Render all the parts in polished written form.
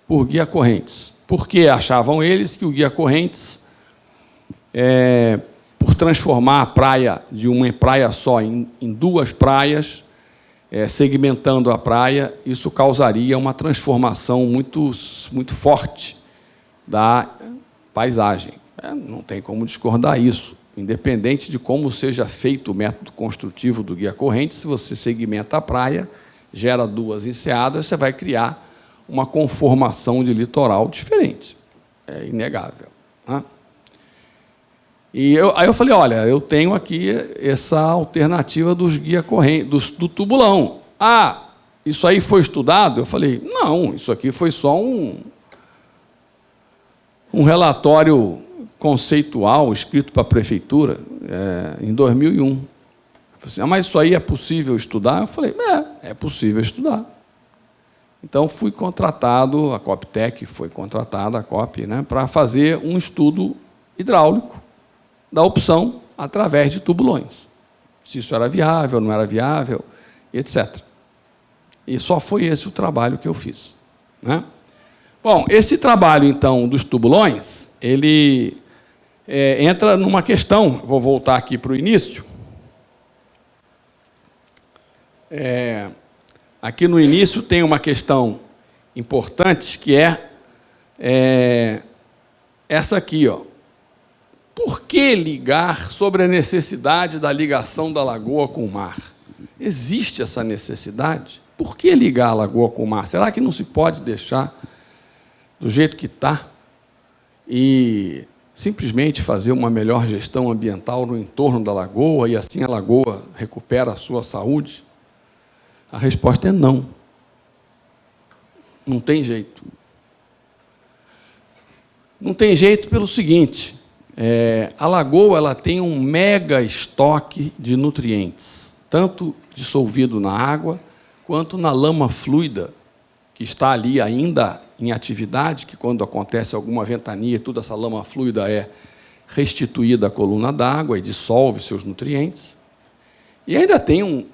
por guia-correntes. Porque achavam eles que o guia-correntes, por transformar a praia de uma praia só em duas praias, segmentando a praia, isso causaria uma transformação muito, muito forte da paisagem. Não tem como discordar isso. Independente de como seja feito o método construtivo do guia-correntes, se você segmenta a praia, gera duas enseadas, você vai criar uma conformação de litoral diferente. É inegável. Né? Aí eu falei, olha, eu tenho aqui essa alternativa dos guia-correntes, do tubulão. Ah, isso aí foi estudado? Eu falei, não, isso aqui foi só um relatório conceitual escrito para a prefeitura em 2001. Eu falei assim, mas isso aí é possível estudar? Eu falei, é possível estudar. Então, fui contratado, a Coptec foi contratada, a COP, né, para fazer um estudo hidráulico da opção através de tubulões. Se isso era viável, não era viável, etc. E só foi esse o trabalho que eu fiz. Né? Bom, esse trabalho, então, dos tubulões, ele entra numa questão, vou voltar aqui para o início. Aqui no início tem uma questão importante, que é essa aqui, ó. Por que ligar sobre a necessidade da ligação da lagoa com o mar? Existe essa necessidade? Por que ligar a lagoa com o mar? Será que não se pode deixar do jeito que está e simplesmente fazer uma melhor gestão ambiental no entorno da lagoa e assim a lagoa recupera a sua saúde? A resposta é não. Não tem jeito. Não tem jeito pelo seguinte, a lagoa ela tem um mega estoque de nutrientes, tanto dissolvido na água, quanto na lama fluida, que está ali ainda em atividade, que quando acontece alguma ventania, toda essa lama fluida é restituída à coluna d'água e dissolve seus nutrientes. E ainda tem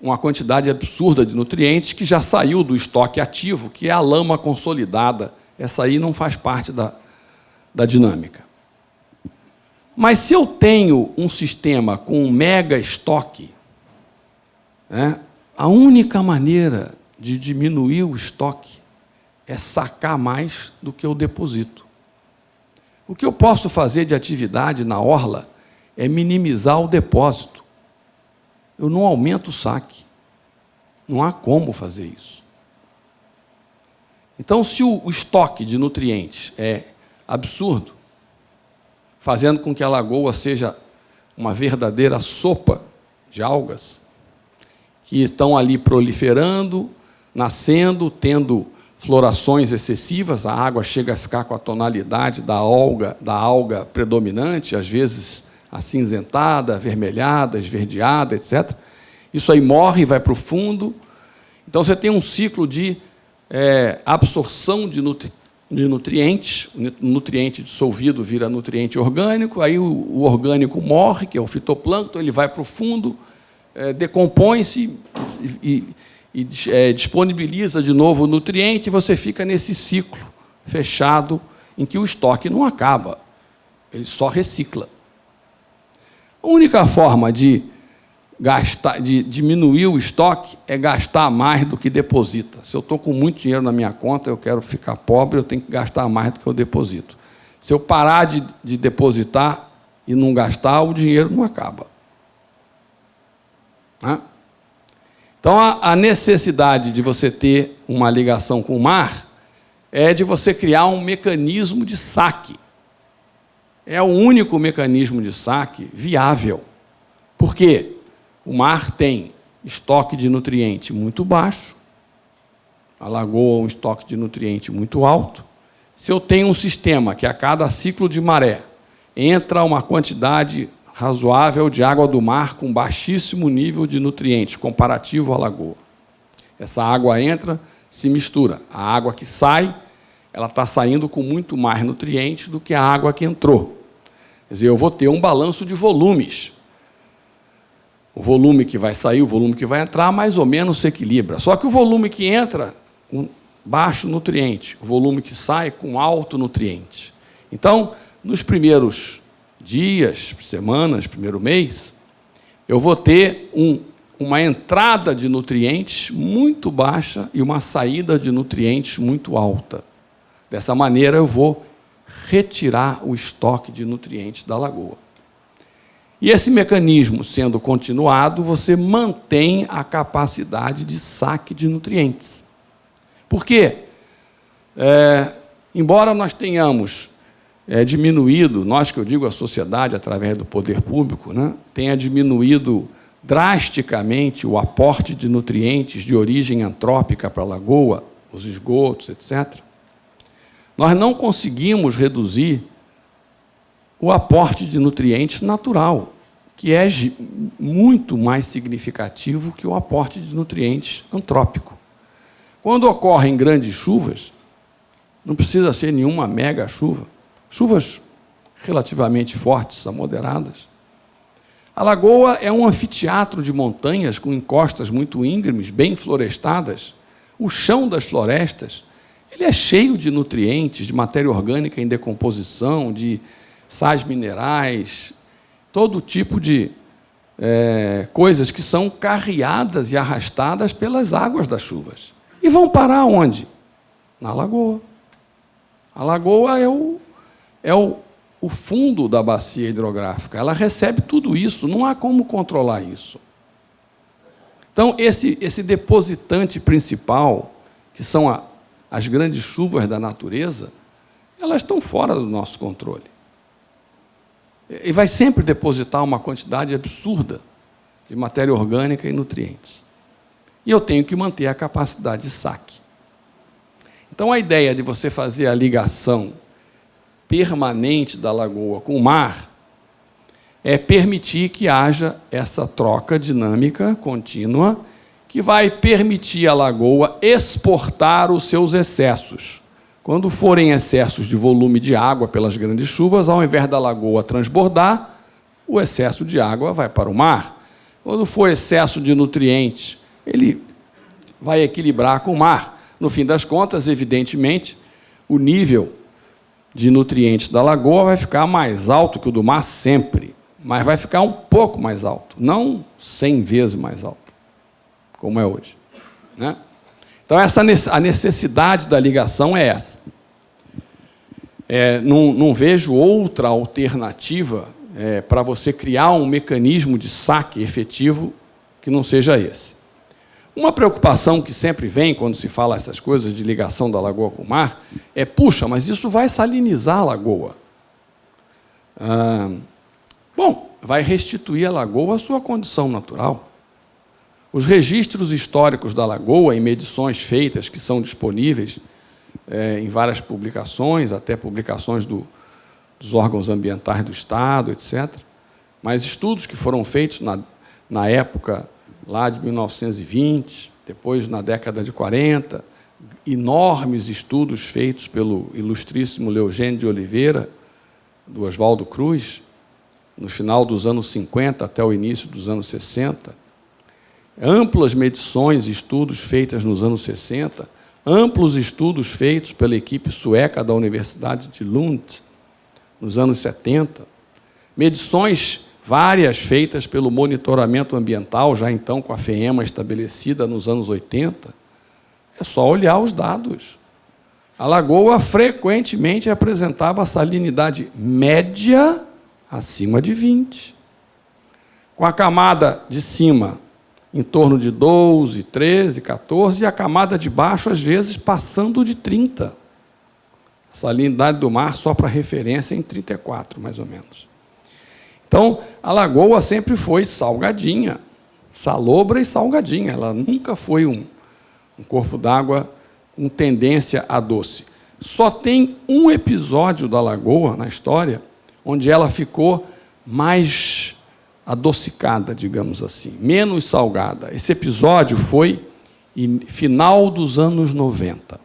uma quantidade absurda de nutrientes que já saiu do estoque ativo, que é a lama consolidada. Essa aí não faz parte da dinâmica. Mas se eu tenho um sistema com um mega estoque, a única maneira de diminuir o estoque é sacar mais do que eu deposito. O que eu posso fazer de atividade na orla é minimizar o depósito. Eu não aumento o saque. Não há como fazer isso. Então, se o estoque de nutrientes é absurdo, fazendo com que a lagoa seja uma verdadeira sopa de algas, que estão ali proliferando, nascendo, tendo florações excessivas, a água chega a ficar com a tonalidade da alga predominante, às vezes acinzentada, avermelhada, esverdeada, etc. Isso aí morre e vai para o fundo. Então, você tem um ciclo de absorção de nutrientes, o nutriente dissolvido vira nutriente orgânico, aí o orgânico morre, que é o fitoplâncton, ele vai para o fundo, decompõe-se e disponibiliza de novo o nutriente, e você fica nesse ciclo fechado, em que o estoque não acaba, ele só recicla. A única forma de diminuir o estoque é gastar mais do que deposita. Se eu estou com muito dinheiro na minha conta, eu quero ficar pobre, eu tenho que gastar mais do que eu deposito. Se eu parar de depositar e não gastar, o dinheiro não acaba. Então, a necessidade de você ter uma ligação com o mar é de você criar um mecanismo de saque. É o único mecanismo de saque viável. Por quê? O mar tem estoque de nutriente muito baixo, a lagoa um estoque de nutriente muito alto. Se eu tenho um sistema que a cada ciclo de maré entra uma quantidade razoável de água do mar com baixíssimo nível de nutrientes comparativo à lagoa, essa água entra, se mistura. A água que sai, ela está saindo com muito mais nutrientes do que a água que entrou. Quer dizer, eu vou ter um balanço de volumes. O volume que vai sair, o volume que vai entrar, mais ou menos se equilibra. Só que o volume que entra, baixo nutriente, o volume que sai com alto nutriente. Então, nos primeiros dias, semanas, primeiro mês, eu vou ter uma entrada de nutrientes muito baixa e uma saída de nutrientes muito alta. Dessa maneira, eu vou retirar o estoque de nutrientes da lagoa. E esse mecanismo sendo continuado, você mantém a capacidade de saque de nutrientes. Por quê? Embora nós tenhamos diminuído, nós que eu digo a sociedade, através do poder público, né, tenha diminuído drasticamente o aporte de nutrientes de origem antrópica para a lagoa, os esgotos, etc., nós não conseguimos reduzir o aporte de nutrientes natural, que é muito mais significativo que o aporte de nutrientes antrópico. Quando ocorrem grandes chuvas, não precisa ser nenhuma mega chuva, chuvas relativamente fortes a moderadas, a lagoa é um anfiteatro de montanhas com encostas muito íngremes, bem florestadas. O chão das florestas ele é cheio de nutrientes, de matéria orgânica em decomposição, de sais minerais, todo tipo de coisas que são carreadas e arrastadas pelas águas das chuvas. E vão parar onde? Na lagoa. A lagoa é o fundo da bacia hidrográfica. Ela recebe tudo isso, não há como controlar isso. Então, esse depositante principal, que são as grandes chuvas da natureza, elas estão fora do nosso controle. E vai sempre depositar uma quantidade absurda de matéria orgânica e nutrientes. E eu tenho que manter a capacidade de saque. Então, a ideia de você fazer a ligação permanente da lagoa com o mar é permitir que haja essa troca dinâmica contínua que vai permitir à lagoa exportar os seus excessos. Quando forem excessos de volume de água pelas grandes chuvas, ao invés da lagoa transbordar, o excesso de água vai para o mar. Quando for excesso de nutrientes, ele vai equilibrar com o mar. No fim das contas, evidentemente, o nível de nutrientes da lagoa vai ficar mais alto que o do mar sempre, mas vai ficar um pouco mais alto, não 100 vezes mais alto, como é hoje, né? Então, a necessidade da ligação é essa. Não vejo outra alternativa para você criar um mecanismo de saque efetivo que não seja esse. Uma preocupação que sempre vem quando se fala essas coisas de ligação da lagoa com o mar é, puxa, mas isso vai salinizar a lagoa. Bom, vai restituir a lagoa à sua condição natural. Os registros históricos da lagoa, em medições feitas, que são disponíveis em várias publicações, até publicações dos órgãos ambientais do Estado, etc., mas estudos que foram feitos na época lá de 1920, depois na década de 40, enormes estudos feitos pelo ilustríssimo Leogênio de Oliveira, do Oswaldo Cruz, no final dos anos 50 até o início dos anos 60, amplas medições e estudos feitos nos anos 60, amplos estudos feitos pela equipe sueca da Universidade de Lund, nos anos 70, medições várias feitas pelo monitoramento ambiental, já então com a FEEMA estabelecida nos anos 80, é só olhar os dados. A lagoa frequentemente apresentava salinidade média acima de 20, com a camada de cima em torno de 12, 13, 14, e a camada de baixo, às vezes, passando de 30. A salinidade do mar, só para referência, é em 34, mais ou menos. Então, a lagoa sempre foi salgadinha, salobra e salgadinha. Ela nunca foi um corpo d'água com tendência a doce. Só tem um episódio da lagoa na história onde ela ficou mais adocicada, digamos assim, menos salgada. Esse episódio foi em final dos anos 90.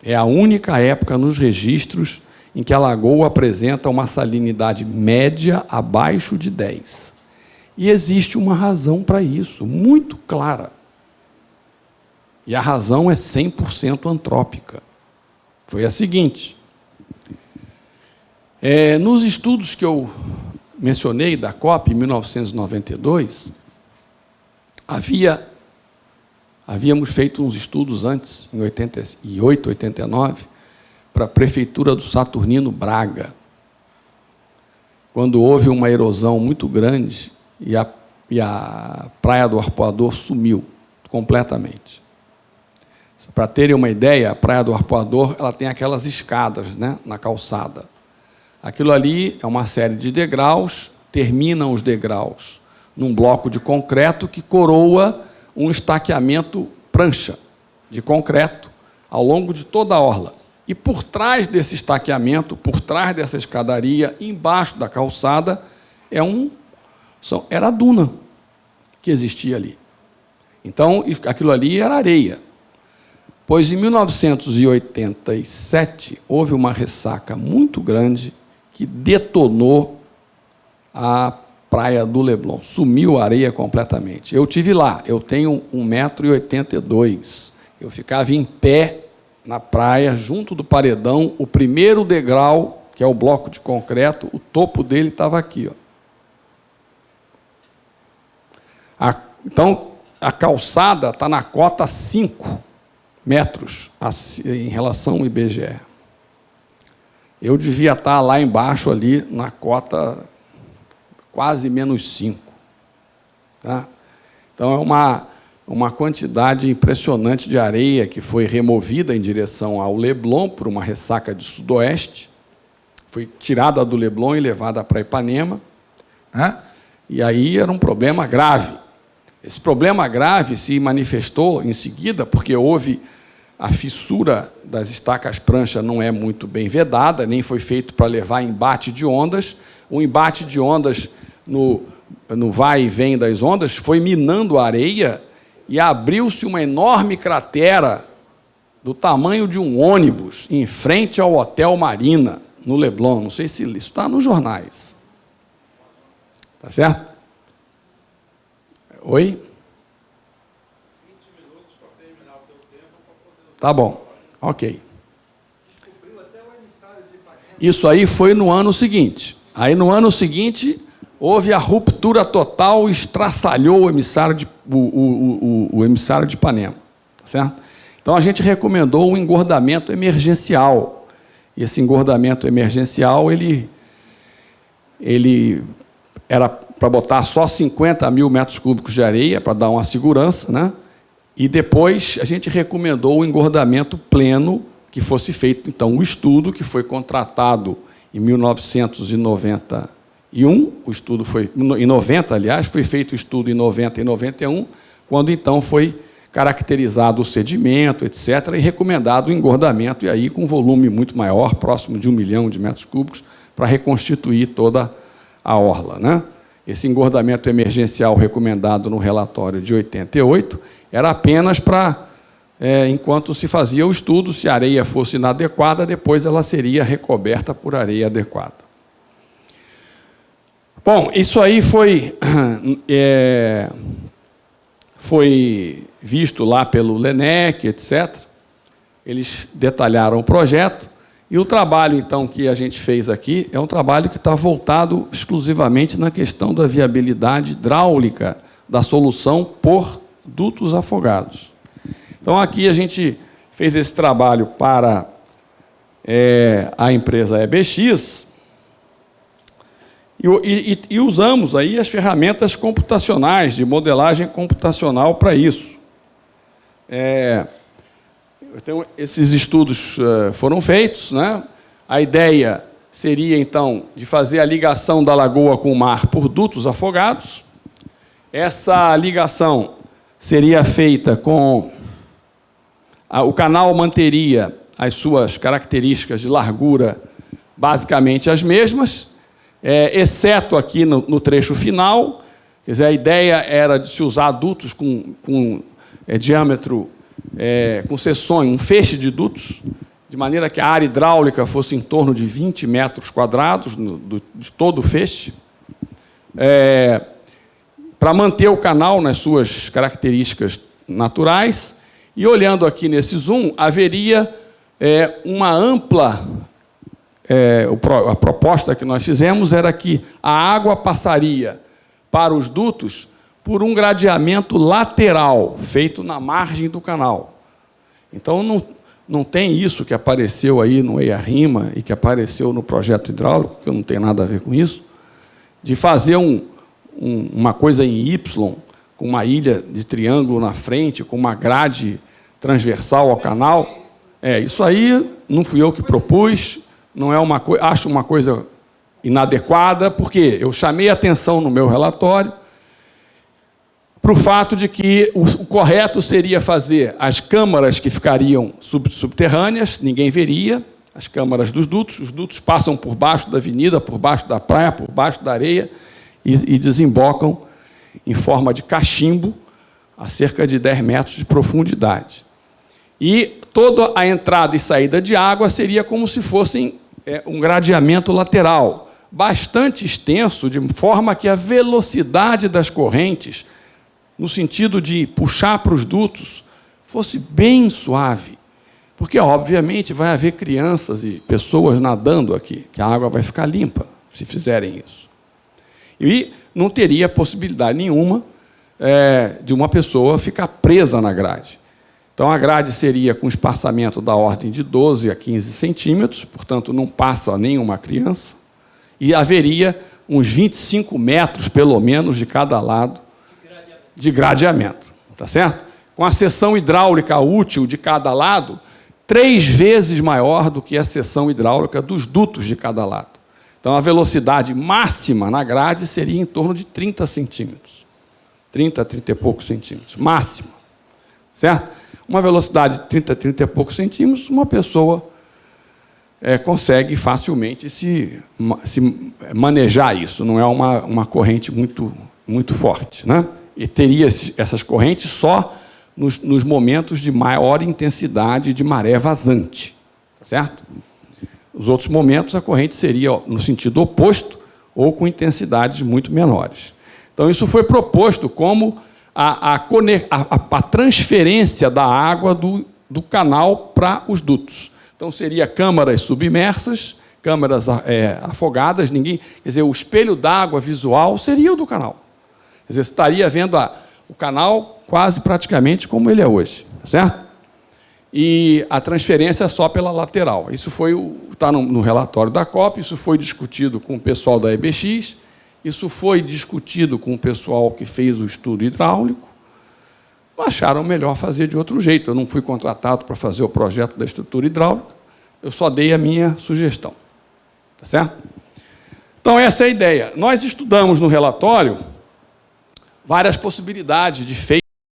É a única época nos registros em que a lagoa apresenta uma salinidade média abaixo de 10. E existe uma razão para isso, muito clara. E a razão é 100% antrópica. Foi a seguinte: nos estudos que eu mencionei da COP, em 1992, havíamos feito uns estudos antes, em 88, 89, para a prefeitura do Saturnino Braga, quando houve uma erosão muito grande e a Praia do Arpoador sumiu completamente. Para terem uma ideia, a Praia do Arpoador ela tem aquelas escadas, né, na calçada. Aquilo ali é uma série de degraus, terminam os degraus num bloco de concreto que coroa um estaqueamento prancha de concreto ao longo de toda a orla. E por trás desse estaqueamento, por trás dessa escadaria, embaixo da calçada, era a duna que existia ali. Então, aquilo ali era areia. Pois, em 1987, houve uma ressaca muito grande que detonou a praia do Leblon. Sumiu a areia completamente. Eu estive lá, eu tenho 1,82 m. Eu ficava em pé na praia, junto do paredão, o primeiro degrau, que é o bloco de concreto, o topo dele estava aqui. Então, a calçada está na cota 5 metros em relação ao IBGE. Eu devia estar lá embaixo, ali, na cota quase -5. Tá? Então, é uma quantidade impressionante de areia que foi removida em direção ao Leblon por uma ressaca de sudoeste, foi tirada do Leblon e levada para Ipanema, né? E aí era um problema grave. Esse problema grave se manifestou em seguida, porque houve a fissura das estacas prancha, não é muito bem vedada, nem foi feito para levar embate de ondas. O embate de ondas no vai e vem das ondas foi minando a areia e abriu-se uma enorme cratera do tamanho de um ônibus em frente ao Hotel Marina, no Leblon. Não sei se isso está nos jornais. Tá certo? Oi? 20 minutos para terminar o teu tempo. Tá bom, ok. Descobriu até o emissário de Ipanema. Isso aí foi no ano seguinte. Aí, no ano seguinte, houve a ruptura total e estraçalhou o emissário de Ipanema. Tá certo? Então, a gente recomendou um engordamento emergencial. E esse engordamento emergencial, ele era para botar só 50 mil metros cúbicos de areia, para dar uma segurança, né? E depois a gente recomendou o engordamento pleno, que fosse feito, então, o estudo que foi contratado em 1991, o estudo foi, em 90, aliás, foi feito o estudo em 90 e 91, quando, então, foi caracterizado o sedimento, etc., e recomendado o engordamento, e aí com volume muito maior, próximo de 1 milhão de metros cúbicos, para reconstituir toda a orla, né? Esse engordamento emergencial recomendado no relatório de 88 era apenas para, enquanto se fazia o estudo, se a areia fosse inadequada, depois ela seria recoberta por areia adequada. Bom, isso aí foi visto lá pelo LENEC, etc. Eles detalharam o projeto. E o trabalho, então, que a gente fez aqui é um trabalho que está voltado exclusivamente na questão da viabilidade hidráulica da solução por dutos afogados. Então, aqui a gente fez esse trabalho para a empresa EBX e usamos aí as ferramentas computacionais, de modelagem computacional para isso. Então, esses estudos foram feitos, né? A ideia seria, então, de fazer a ligação da lagoa com o mar por dutos afogados. Essa ligação seria feita com... O canal manteria as suas características de largura basicamente as mesmas, exceto aqui no trecho final. Quer dizer, a ideia era de se usar dutos com diâmetro... com seções, um feixe de dutos, de maneira que a área hidráulica fosse em torno de 20 metros quadrados de todo o feixe, para manter o canal nas suas características naturais E olhando aqui nesse zoom, haveria uma ampla... a proposta que nós fizemos era que a água passaria para os dutos por um gradeamento lateral, feito na margem do canal. Então, não tem isso que apareceu aí no EIA-RIMA e que apareceu no projeto hidráulico, que não tem nada a ver com isso, de fazer uma coisa em Y, com uma ilha de triângulo na frente, com uma grade transversal ao canal. Isso aí não fui eu que propus, não é acho uma coisa inadequada, porque eu chamei a atenção no meu relatório para o fato de que o correto seria fazer as câmaras que ficariam subterrâneas, ninguém veria, as câmaras dos dutos, os dutos passam por baixo da avenida, por baixo da praia, por baixo da areia e desembocam em forma de cachimbo a cerca de 10 metros de profundidade. E toda a entrada e saída de água seria como se fossem um gradeamento lateral, bastante extenso, de forma que a velocidade das correntes, no sentido de puxar para os dutos, fosse bem suave. Porque, obviamente, vai haver crianças e pessoas nadando aqui, que a água vai ficar limpa, se fizerem isso. E não teria possibilidade nenhuma de uma pessoa ficar presa na grade. Então, a grade seria com espaçamento da ordem de 12 a 15 centímetros, portanto, não passa nenhuma criança, e haveria uns 25 metros, pelo menos, de cada lado de gradeamento. Tá certo? Com a seção hidráulica útil de cada lado, 3 vezes maior do que a seção hidráulica dos dutos de cada lado. Então, a velocidade máxima na grade seria em torno de 30 centímetros. 30 e poucos centímetros, máxima. Certo? Uma velocidade de 30 e poucos centímetros, uma pessoa consegue facilmente se manejar isso. Não é uma corrente muito forte, né? E teria essas correntes só nos momentos de maior intensidade de maré vazante. Certo? Nos outros momentos, a corrente seria no sentido oposto ou com intensidades muito menores. Então, isso foi proposto como a transferência da água do canal para os dutos. Então, seria câmaras submersas, câmaras afogadas, quer dizer, o espelho d'água visual seria o do canal. Quer dizer, você estaria vendo o canal quase praticamente como ele é hoje, certo? E a transferência é só pela lateral. Isso está no relatório da COP, isso foi discutido com o pessoal da EBX, isso foi discutido com o pessoal que fez o estudo hidráulico, acharam melhor fazer de outro jeito. Eu não fui contratado para fazer o projeto da estrutura hidráulica, eu só dei a minha sugestão. Tá certo? Então, essa é a ideia. Nós estudamos no relatório várias possibilidades de